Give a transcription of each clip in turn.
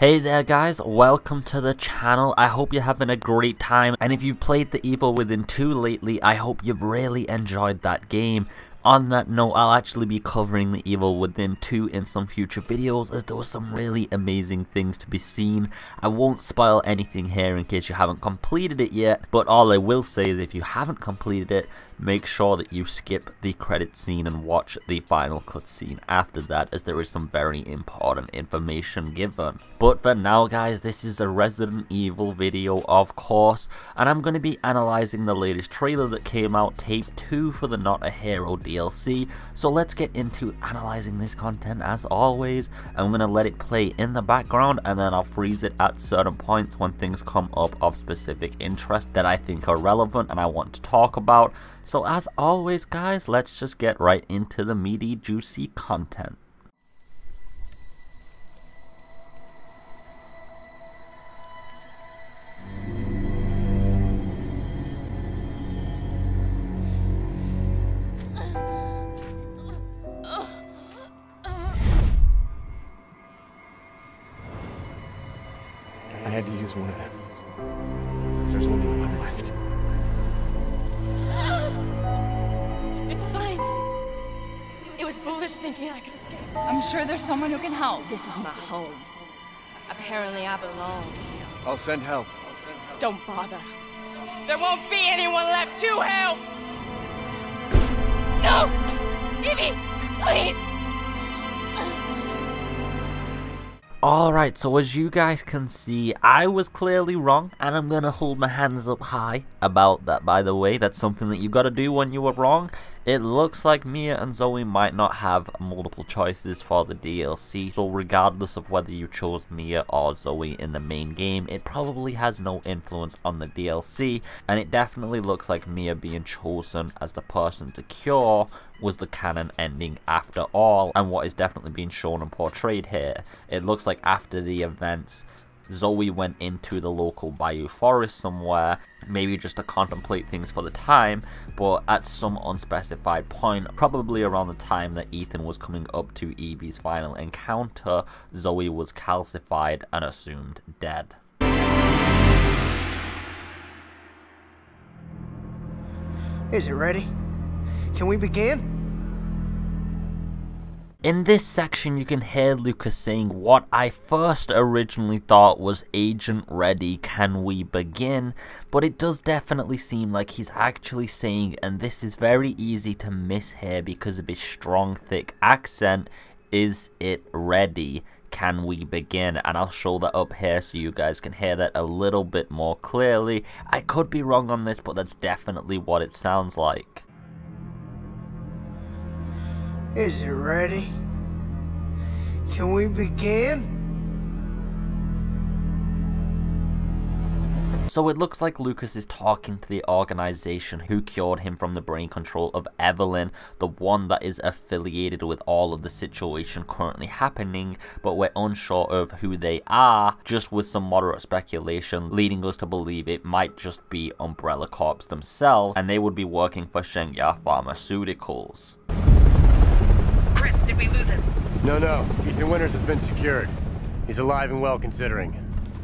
Hey there guys, welcome to the channel. I hope you're having a great time, and if you've played The Evil Within 2 lately, I hope you've really enjoyed that game. On that note, I'll actually be covering The Evil Within 2 in some future videos, as there were some really amazing things to be seen. I won't spoil anything here in case you haven't completed it yet, but all I will say is if you haven't completed it, make sure that you skip the credit scene and watch the final cutscene after that, as there is some very important information given. But for now guys, this is a Resident Evil video of course, and I'm going to be analysing the latest trailer that came out, Tape 2 for the Not a Hero DLC. So let's get into analysing this content. As always, I'm going to let it play in the background, and then I'll freeze it at certain points when things come up of specific interest that I think are relevant and I want to talk about. So as always guys, let's just get right into the meaty, juicy content. I had to use one of them. There's only one left. It's fine. It was foolish thinking I could escape. I'm sure there's someone who can help. This is my home. Apparently I belong. I'll send help. Don't bother. There won't be anyone left to help. No! Evie, please! Alright, so as you guys can see, I was clearly wrong, and I'm gonna hold my hands up high about that, by the way. That's something that you gotta do when you were wrong. It looks like Mia and Zoe might not have multiple choices for the DLC, so regardless of whether you chose Mia or Zoe in the main game, it probably has no influence on the DLC, and it definitely looks like Mia being chosen as the person to cure was the canon ending after all, and what is definitely being shown and portrayed here. It looks like after the events, Zoe went into the local bayou forest somewhere, maybe just to contemplate things for the time, but at some unspecified point, probably around the time that Ethan was coming up to Evie's final encounter, Zoe was calcified and assumed dead. Is it ready? Can we begin? In this section, you can hear Lucas saying what I first originally thought was "Agent ready, can we begin?" But it does definitely seem like he's actually saying, and this is very easy to miss here because of his strong, thick accent, "Is it ready? Can we begin?" And I'll show that up here so you guys can hear that a little bit more clearly. I could be wrong on this, but that's definitely what it sounds like. Is it ready? Can we begin? So it looks like Lucas is talking to the organization who cured him from the brain control of Evelyn, the one that is affiliated with all of the situation currently happening, but we're unsure of who they are, just with some moderate speculation leading us to believe it might just be Umbrella Corps themselves, and they would be working for Shenya Pharmaceuticals. Chris, did we lose him? No. Ethan Winters has been secured. He's alive and well considering.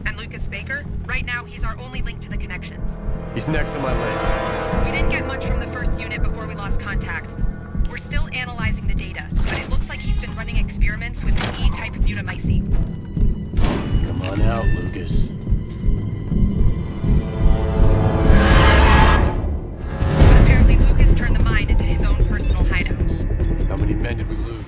And Lucas Baker? Right now, he's our only link to the connections. He's next on my list. We didn't get much from the first unit before we lost contact. We're still analyzing the data, but it looks like he's been running experiments with an E-type mutamycete. Come on out, Lucas. Apparently, Lucas turned the mine into his own personal hideout. How many men did we lose?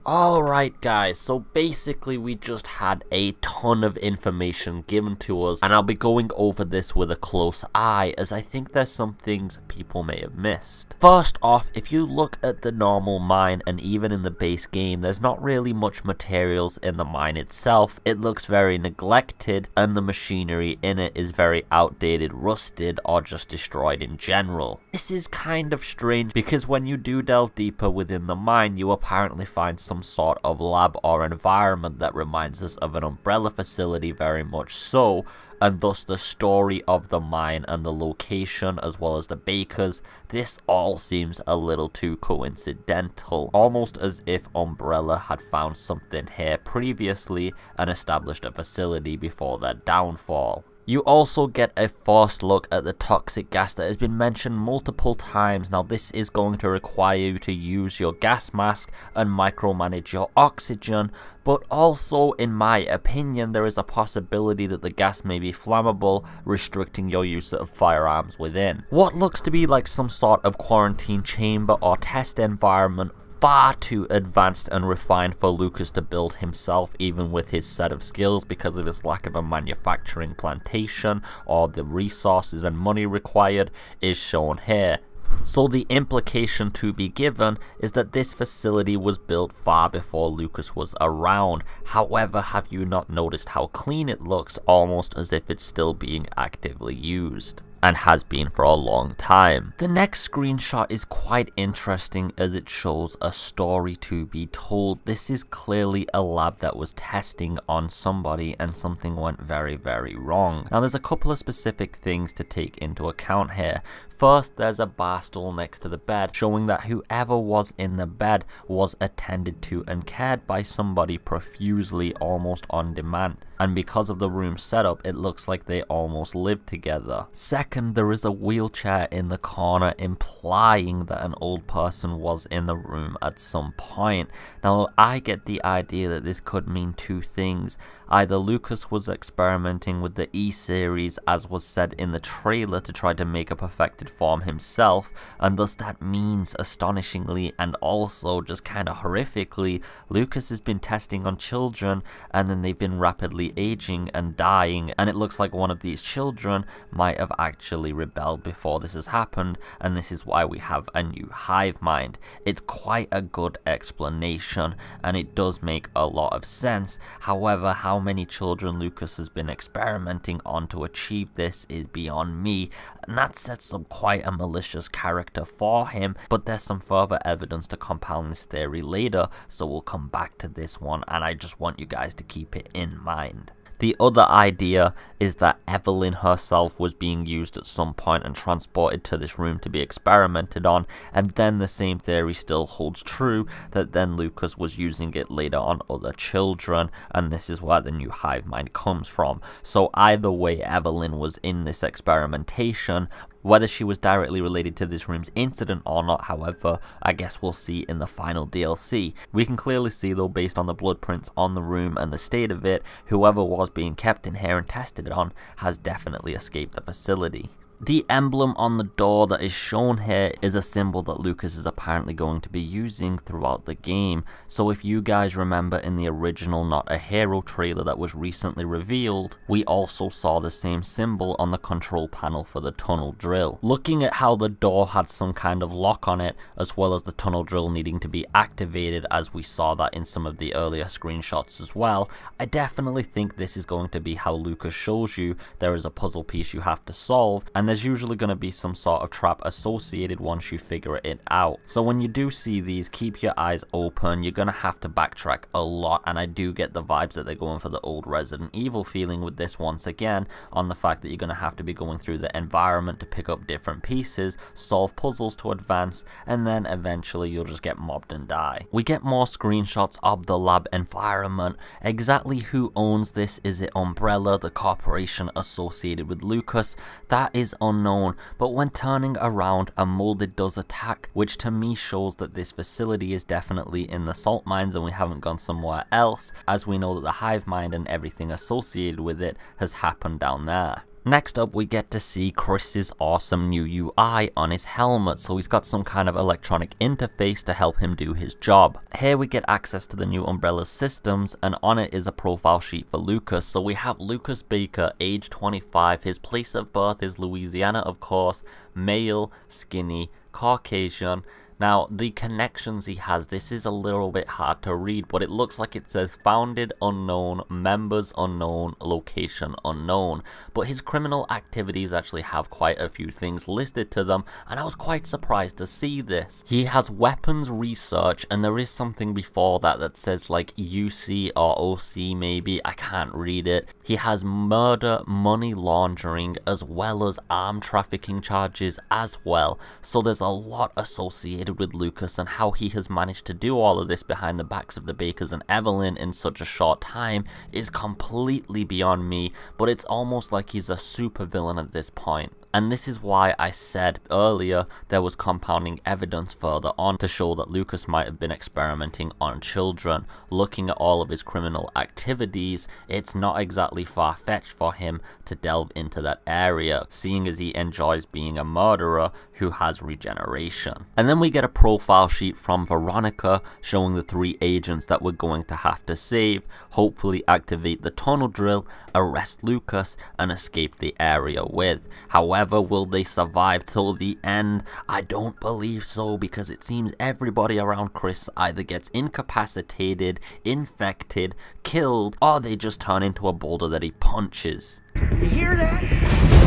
Alright guys, so basically we just had a ton of information given to us, and I'll be going over this with a close eye, as I think there's some things people may have missed. First off, if you look at the normal mine, and even in the base game, there's not really much materials in the mine itself. It looks very neglected, and the machinery in it is very outdated, rusted, or just destroyed in general. This is kind of strange, because when you do delve deeper within the mine, you apparently find some sort of lab or environment that reminds us of an Umbrella facility, very much so, and thus the story of the mine and the location as well as the bakers, this all seems a little too coincidental, almost as if Umbrella had found something here previously and established a facility before their downfall. You also get a first look at the toxic gas that has been mentioned multiple times. Now this is going to require you to use your gas mask and micromanage your oxygen, but also in my opinion there is a possibility that the gas may be flammable, restricting your use of firearms within. What looks to be like some sort of quarantine chamber or test environment, far too advanced and refined for Lucas to build himself, even with his set of skills, because of his lack of a manufacturing plantation or the resources and money required is shown here. So the implication to be given is that this facility was built far before Lucas was around. However, have you not noticed how clean it looks, almost as if it's still being actively used? And has been for a long time. The next screenshot is quite interesting as it shows a story to be told. This is clearly a lab that was testing on somebody and something went very, very wrong. Now there's a couple of specific things to take into account here. First, there's a bar stool next to the bed, showing that whoever was in the bed was attended to and cared by somebody profusely, almost on demand. And because of the room setup, it looks like they almost lived together. Second, there is a wheelchair in the corner, implying that an old person was in the room at some point. Now, I get the idea that this could mean two things. Either Lucas was experimenting with the E-series, as was said in the trailer, to try to make a perfected form himself, and thus that means, astonishingly and also just kind of horrifically, Lucas has been testing on children and then they've been rapidly aging and dying, and it looks like one of these children might have actually rebelled before this has happened, and this is why we have a new hive mind. It's quite a good explanation and it does make a lot of sense. However, how many children Lucas has been experimenting on to achieve this is beyond me, and that sets up quite a malicious character for him, but there's some further evidence to compound this theory later, so we'll come back to this one, and I just want you guys to keep it in mind. The other idea is that Evelyn herself was being used at some point and transported to this room to be experimented on, and then the same theory still holds true, that then Lucas was using it later on other children, and this is where the new hive mind comes from. So either way, Evelyn was in this experimentation. Whether she was directly related to this room's incident or not, however, I guess we'll see in the final DLC. We can clearly see though, based on the blood prints on the room and the state of it, whoever was being kept in here and tested on has definitely escaped the facility. The emblem on the door that is shown here is a symbol that Lucas is apparently going to be using throughout the game. So if you guys remember in the original Not a Hero trailer that was recently revealed, we also saw the same symbol on the control panel for the tunnel drill. Looking at how the door had some kind of lock on it, as well as the tunnel drill needing to be activated, as we saw that in some of the earlier screenshots as well, I definitely think this is going to be how Lucas shows you there is a puzzle piece you have to solve, and there's usually going to be some sort of trap associated once you figure it out. So when you do see these, keep your eyes open. You're going to have to backtrack a lot, and I do get the vibes that they're going for the old Resident Evil feeling with this once again, on the fact that you're going to have to be going through the environment to pick up different pieces, solve puzzles to advance, and then eventually you'll just get mobbed and die. We get more screenshots of the lab environment. Exactly who owns this? Is it Umbrella, the corporation associated with Lucas? That is unknown, but when turning around, a molded does attack, which to me shows that this facility is definitely in the salt mines and we haven't gone somewhere else, as we know that the hive mind and everything associated with it has happened down there. Next up, we get to see Chris's awesome new UI on his helmet, so he's got some kind of electronic interface to help him do his job. Here we get access to the new Umbrella's systems, and on it is a profile sheet for Lucas. So we have Lucas Baker, age 25, his place of birth is Louisiana of course, male, skinny, Caucasian, Now, the connections he has, this is a little bit hard to read, but it looks like it says founded unknown, members unknown, location unknown. But his criminal activities actually have quite a few things listed to them, and I was quite surprised to see this. He has weapons research, and there is something before that that says like UC or OC maybe, I can't read it. He has murder, money laundering, as well as arm trafficking charges as well. So there's a lot associated with Lucas, and how he has managed to do all of this behind the backs of the Bakers and Evelyn in such a short time is completely beyond me, but it's almost like he's a supervillain at this point. And this is why I said earlier there was compounding evidence further on to show that Lucas might have been experimenting on children. Looking at all of his criminal activities, it's not exactly far-fetched for him to delve into that area, seeing as he enjoys being a murderer who has regeneration. And then we get a profile sheet from Veronica showing the 3 agents that we're going to have to save, hopefully activate the tunnel drill, arrest Lucas, and escape the area with. However, will they survive till the end? I don't believe so, because it seems everybody around Chris either gets incapacitated, infected, killed, or they just turn into a boulder that he punches. You hear that?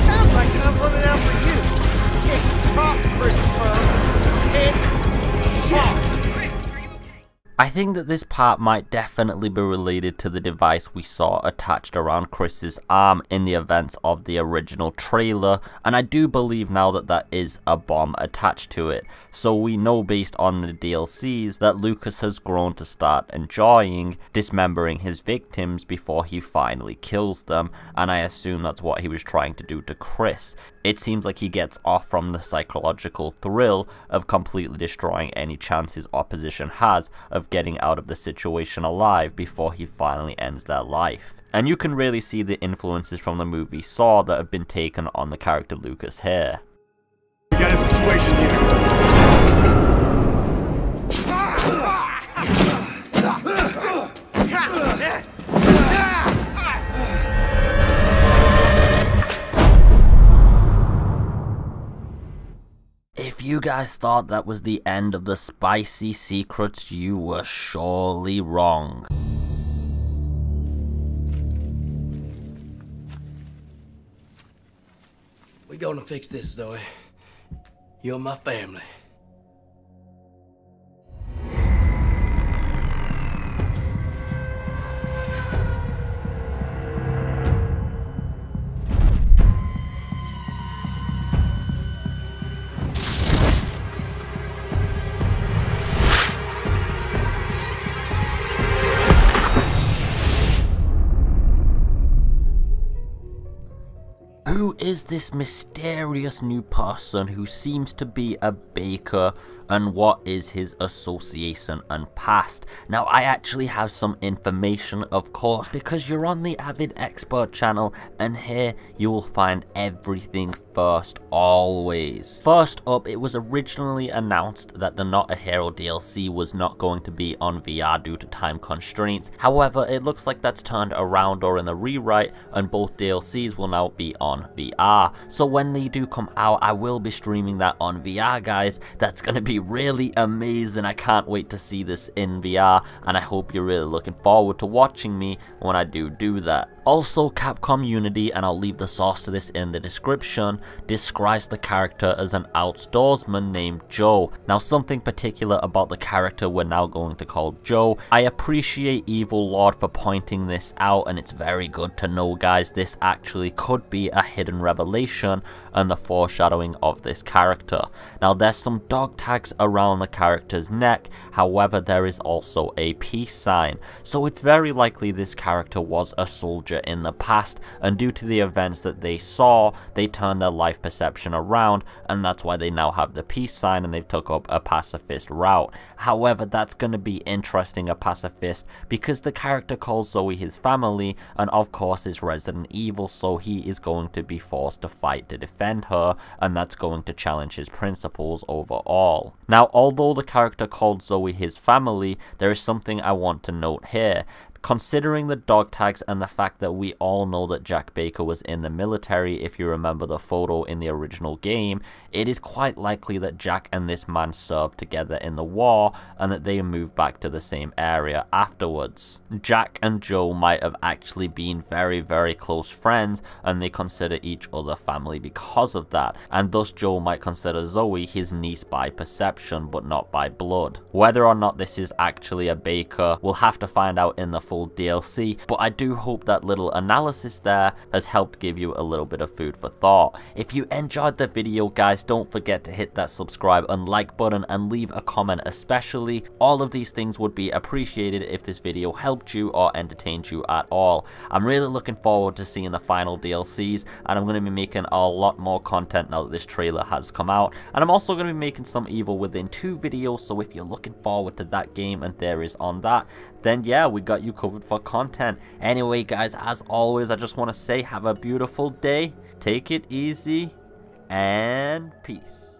Sounds like time's running out for you. Tick tock, Christopher. Tick tock. Chris, are you okay? I think that this part might definitely be related to the device we saw attached around Chris's arm in the events of the original trailer, and I do believe now that that is a bomb attached to it. So we know based on the DLCs that Lucas has grown to start enjoying dismembering his victims before he finally kills them, and I assume that's what he was trying to do to Chris. It seems like he gets off from the psychological thrill of completely destroying any chance his opposition has of getting out of the situation alive before he finally ends their life. And you can really see the influences from the movie Saw that have been taken on the character Lucas here. We got a situation here. If you guys thought that was the end of the spicy secrets, you were surely wrong. We gonna fix this, Zoe. You're my family. Who is this mysterious new person who seems to be a baker, and what is his association and past? Now, I actually have some information, of course, because you're on the AvidExpert channel, and here you will find everything first, always. First up, it was originally announced that the Not a Hero DLC was not going to be on VR due to time constraints. However, it looks like that's turned around or in the rewrite, and both DLCs will now be on VR. So when they do come out, I will be streaming that on VR, guys. That's going to be really amazing. I can't wait to see this in VR, and I hope you're really looking forward to watching me when I do that. Also, Capcom Unity, and I'll leave the source to this in the description, describes the character as an outdoorsman named Joe. Now, something particular about the character we're now going to call Joe. I appreciate Evil Lord for pointing this out, and it's very good to know, guys, this actually could be a hidden revelation and the foreshadowing of this character. Now, there's some dog tags around the character's neck, however, there is also a peace sign. So it's very likely this character was a soldier in the past, and due to the events that they saw, they turned their life perception around, and that's why they now have the peace sign and they've took up a pacifist route. However, that's going to be interesting, a pacifist, because the character calls Zoe his family, and of course is Resident Evil, so he is going to be forced to fight to defend her, and that's going to challenge his principles overall. Now, although the character called Zoe his family, there is something I want to note here. Considering the dog tags and the fact that we all know that Jack Baker was in the military, if you remember the photo in the original game, it is quite likely that Jack and this man served together in the war and that they moved back to the same area afterwards. Jack and Joe might have actually been very, very close friends, and they consider each other family because of that, and thus Joe might consider Zoe his niece by perception but not by blood. Whether or not this is actually a Baker, we'll have to find out in the full DLC, but I do hope that little analysis there has helped give you a little bit of food for thought. If you enjoyed the video, guys, don't forget to hit that subscribe and like button and leave a comment especially. All of these things would be appreciated if this video helped you or entertained you at all. I'm really looking forward to seeing the final DLCs, and I'm going to be making a lot more content now that this trailer has come out, and I'm also going to be making some Evil Within 2 videos, so if you're looking forward to that game and theories on that, then yeah, we got you covered for content. Anyway guys, as always, I just want to say have a beautiful day, take it easy, and peace.